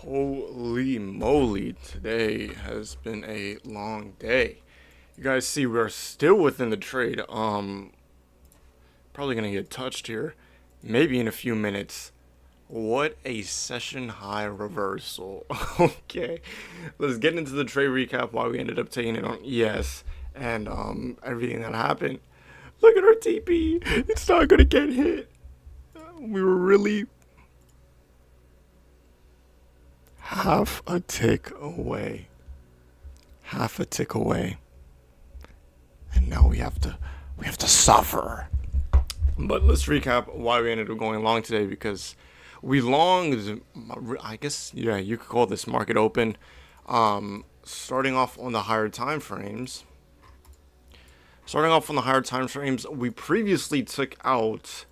Holy moly, today has been a long day. You guys see we're still within the trade. Probably gonna get touched here. Maybe in a few minutes. What a session high reversal. Okay. Let's get into the trade recap why we ended up taking it on ES and everything that happened. Look at our TP. It's not gonna get hit. We were really half a tick away. Half a tick away. And now we have to suffer. But let's recap why we ended up going long today, because we longed, I guess, yeah, you could call this market open. Starting off on the higher time frames. We previously took out,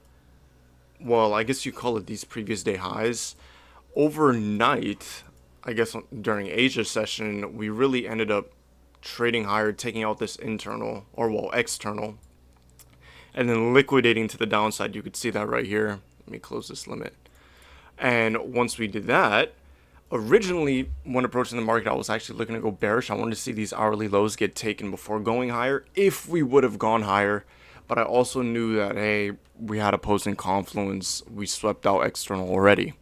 well, I guess you call it these previous day highs. Overnight, I guess during Asia session, we really ended up trading higher, taking out this internal, or well, external, and then liquidating to the downside. You could see that right here. Let me close this limit. And once we did that, originally when approaching the market, I was actually looking to go bearish. I wanted to see these hourly lows get taken before going higher, if we would have gone higher. But I also knew that, hey, we had opposing confluence. We swept out external already.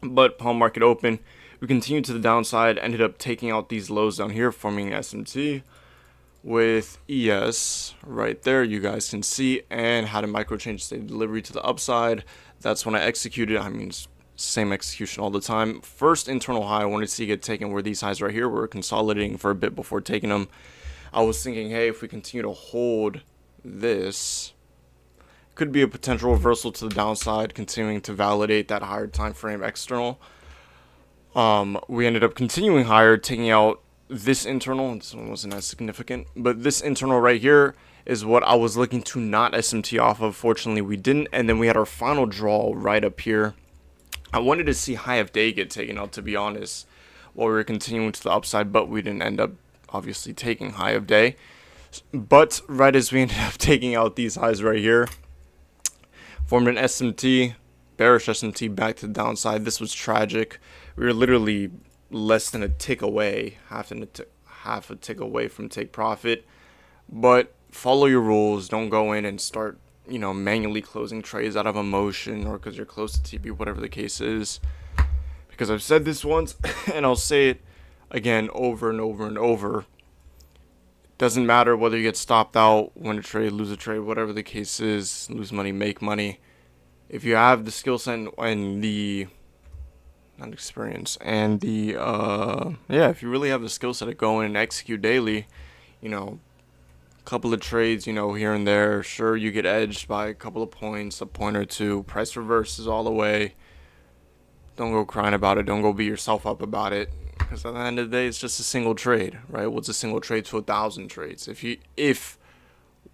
But palm market open, we continued to the downside, ended up taking out these lows down here, forming SMT with ES right there, you guys can see, and had a micro change state delivery to the upside. That's when I executed. I mean, same execution all the time. First internal high I wanted to see get taken were these highs right here. We're consolidating for a bit before taking them. I was thinking, hey, if we continue to hold this, could be a potential reversal to the downside, continuing to validate that higher time frame external. We ended up continuing higher, taking out this internal. This one wasn't as significant, but this internal right here is what I was looking to not SMT off of. Fortunately, we didn't, and then we had our final draw right up here. I wanted to see high of day get taken out, to be honest, while we were continuing to the upside, but we didn't end up obviously taking high of day. But right as we ended up taking out these highs right here, formed an SMT, bearish SMT back to the downside. This was tragic. We were literally less than a tick away, half a tick away from take profit. But follow your rules. Don't go in and start, manually closing trades out of emotion or because you're close to TP, whatever the case is. Because I've said this once and I'll say it again over and over and over. Doesn't matter whether you get stopped out, win a trade, lose a trade, whatever the case is, lose money, make money. If you have the skill set and the not experience and the if you really have the skill set to go in and execute daily, a couple of trades, here and there, sure, you get edged by a couple of points, a point or two, price reverses all the way. Don't go crying about it. Don't go beat yourself up about it, because at the end of the day, it's just a single trade, right? What's a single trade to 1,000 trades? If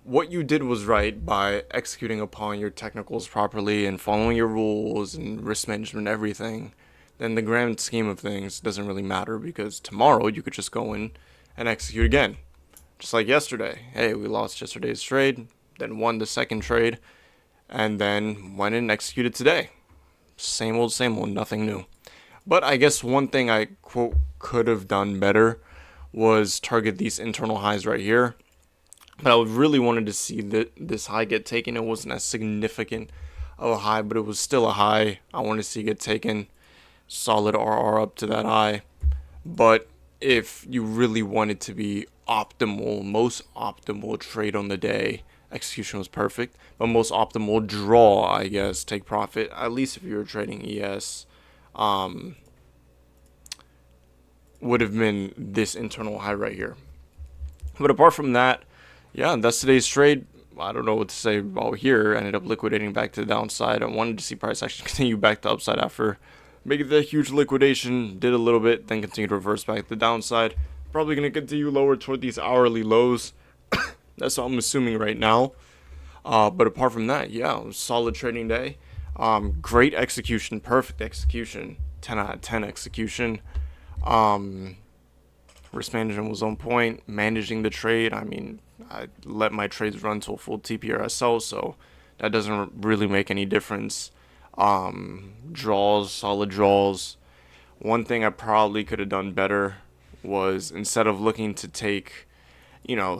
what you did was right by executing upon your technicals properly and following your rules and risk management, everything, then the grand scheme of things doesn't really matter, because tomorrow you could just go in and execute again. Just like yesterday. Hey, we lost yesterday's trade, then won the second trade, and then went in and executed today. Same old, nothing new. But I guess one thing I, quote, could have done better was target these internal highs right here. But I really wanted to see this high get taken. It wasn't as significant of a high, but it was still a high I wanted to see get taken. Solid RR up to that high. But if you really wanted to be optimal, most optimal trade on the day, execution was perfect, but most optimal draw, I guess, take profit, at least if you were trading ES, would have been this internal high right here. But apart from that, yeah, that's today's trade. I don't know what to say about here. Ended up liquidating back to the downside. I wanted to see price actually continue back to upside after making that huge liquidation. Did a little bit, then continued to reverse back to the downside. Probably going to continue lower toward these hourly lows. That's what I'm assuming right now. But apart from that, yeah, it was a solid trading day. Great execution, perfect execution, 10 out of 10 execution. Risk management was on point. Managing the trade, I mean, I let my trades run to a full TPRSL, so that doesn't really make any difference. Draws, solid draws. One thing I probably could have done better was, instead of looking to take,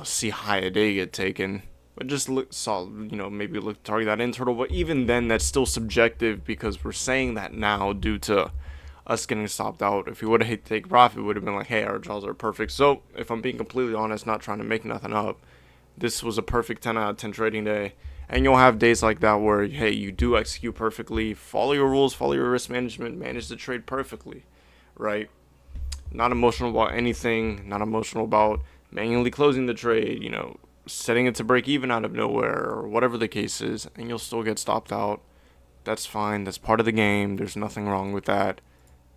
see high a day get taken, but just maybe look to target that internal. But even then, that's still subjective, because we're saying that now due to us getting stopped out. If we would have hit take profit, it would have been like, hey, our draws are perfect. So if I'm being completely honest, not trying to make nothing up, this was a perfect 10 out of 10 trading day. And you'll have days like that where, hey, you do execute perfectly, follow your rules, follow your risk management, manage the trade perfectly, right? Not emotional about anything, not emotional about manually closing the trade, setting it to break even out of nowhere, or whatever the case is, and you'll still get stopped out. That's fine. That's part of the game. There's nothing wrong with that.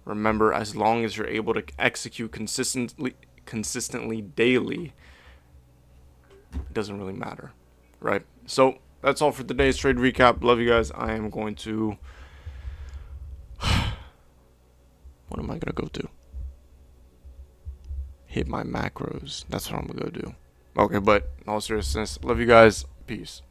Remember, as long as you're able to execute consistently daily, it doesn't really matter, right? So that's all for today's trade recap. Love you guys. I am going to what am I gonna go do? Hit my macros. That's what I'm gonna go do. Okay, but in all seriousness, love you guys. Peace.